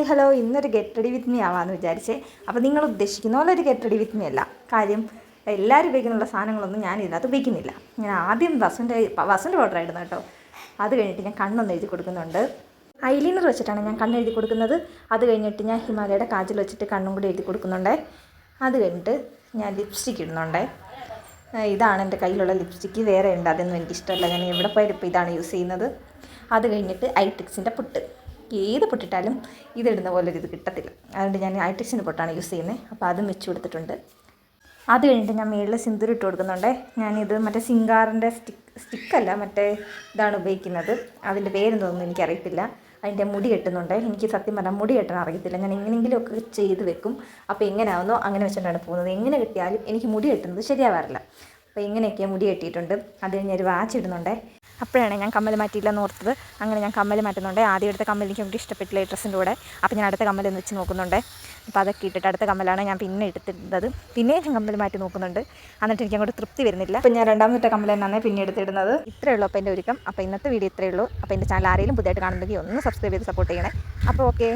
Hi hello, ഇന്നൊരു get ready with me ആവാമെന്ന് വിചാരിച്ചേ. അപ്പോൾ നിങ്ങൾ ഉദ്ദേശിക്കുന്ന പോലെ ഒരു ഗെറ്റ് റെഡി വിത്ത് മീ അല്ല. കാര്യം എല്ലാവരും ഉപയോഗിക്കുന്നുള്ള സാധനങ്ങളൊന്നും ഞാൻ ഇതിനകത്ത് ഉപയോഗിക്കുന്നില്ല. ഞാൻ ആദ്യം വസൻ്റെ പൗഡർ ആയിരുന്നു കേട്ടോ. അത് കഴിഞ്ഞിട്ട് ഞാൻ കണ്ണൊന്ന് എഴുതി കൊടുക്കുന്നുണ്ട്. ഐലൈനർ വെച്ചിട്ടാണ് ഞാൻ കണ്ണ് എഴുതി കൊടുക്കുന്നത്. അത് കഴിഞ്ഞിട്ട് ഞാൻ ഹിമാലയയുടെ കാജൽ വെച്ചിട്ട് കണ്ണും കൂടി എഴുതി കൊടുക്കുന്നുണ്ട്. അത് കഴിഞ്ഞിട്ട് ഞാൻ ലിപ്സ്റ്റിക്ക് ഇടുന്നുണ്ട്. ഇതാണ് എൻ്റെ കയ്യിലുള്ള ലിപ്സ്റ്റിക്ക്. വേറെ ഉണ്ട്, അതൊന്നും എനിക്കിഷ്ടമല്ല. ഞാൻ എവിടെ പോയാലും ഇപ്പോൾ ഇതാണ് യൂസ് ചെയ്യുന്നത്. അത് കഴിഞ്ഞിട്ട് ഐട്രിക്സിൻ്റെ പൊട്ട്. ഏത് പൊട്ടിട്ടാലും ഇതിടുന്ന പോലെ ഒരു ഇത് കിട്ടത്തില്ല. അതുകൊണ്ട് ഞാൻ ഐട്രിക്സിൻ്റെ പൊട്ടാണ് യൂസ് ചെയ്യുന്നത്. അപ്പോൾ അതും വെച്ച് കൊടുത്തിട്ടുണ്ട്. അത് കഴിഞ്ഞിട്ട് ഞാൻ മേളിൽ സിന്ദൂരം ഇട്ട് കൊടുക്കുന്നുണ്ട്. ഞാനിത് മറ്റേ സിംഗാറിൻ്റെ സ്റ്റിക്കല്ല, മറ്റേ ഇതാണ് ഉപയോഗിക്കുന്നത്. അതിൻ്റെ പേരെന്തോന്നും എനിക്കറിയത്തില്ല. അതിൻ്റെ മുടി കെട്ടുന്നുണ്ട്. എനിക്ക് സത്യം പറഞ്ഞാൽ മുടി കെട്ടാൻ അറിയത്തില്ല. ഞാൻ എങ്ങനെയെങ്കിലുമൊക്കെ ചെയ്ത് വെക്കും. അപ്പോൾ എങ്ങനെയാവുന്നോ അങ്ങനെ വെച്ചിട്ടാണ് പോകുന്നത്. എങ്ങനെ കെട്ടിയാലും എനിക്ക് മുടി കെട്ടുന്നത് ശരിയാവാറില്ല. അപ്പോൾ ഇങ്ങനെയൊക്കെ മുടി കെട്ടിയിട്ടുണ്ട്. അത് കഴിഞ്ഞ് ഒരു വാച്ച് ഇടുന്നുണ്ട്. അപ്പോഴാണ് ഞാൻ കമ്മൽ മാറ്റിയില്ലെന്ന് ഓർത്തത്. അങ്ങനെ ഞാൻ കമ്മൽ മാറ്റുന്നുണ്ട്. ആദ്യം എടുത്ത കമ്മൽ എനിക്ക് ഒട്ടും ഇഷ്ടപ്പെട്ടില്ല ഈ ഡ്രസ്സിൻ്റെ കൂടെ. അപ്പോൾ ഞാൻ അടുത്ത കമ്മലൊന്ന് വെച്ച് നോക്കുന്നുണ്ട്. അപ്പോൾ അതൊക്കെ ഇട്ടിട്ട് അടുത്ത കമ്മലാണ് ഞാൻ പിന്നെ എടുത്തിരുന്നത്. പിന്നെ ഞാൻ കമ്മൽ മാറ്റി നോക്കുന്നുണ്ട്. എന്നിട്ട് എനിക്ക് അങ്ങോട്ട് തൃപ്തി വരുന്നില്ല. അപ്പോൾ ഞാൻ രണ്ടാമത്തെ കമ്മൽ തന്നെയാണ് പിന്നെ എടുത്തിടുന്നത്. ഇത്രയേ ഉള്ളൂ അപ്പോൾ എൻ്റെ ഒരുക്കം. അപ്പോൾ ഇന്നത്തെ വീഡിയോ ഇത്രയേ ഉള്ളൂ. അപ്പോൾ എൻ്റെ ചാനൽ ആരെങ്കിലും പുതിയതായിട്ട് കാണുന്നുണ്ടെങ്കിൽ ഒന്ന് സബ്സ്ക്രൈബ് ചെയ്ത് സപ്പോർട്ട് ചെയ്യണേ. അപ്പോൾ ഓക്കെ.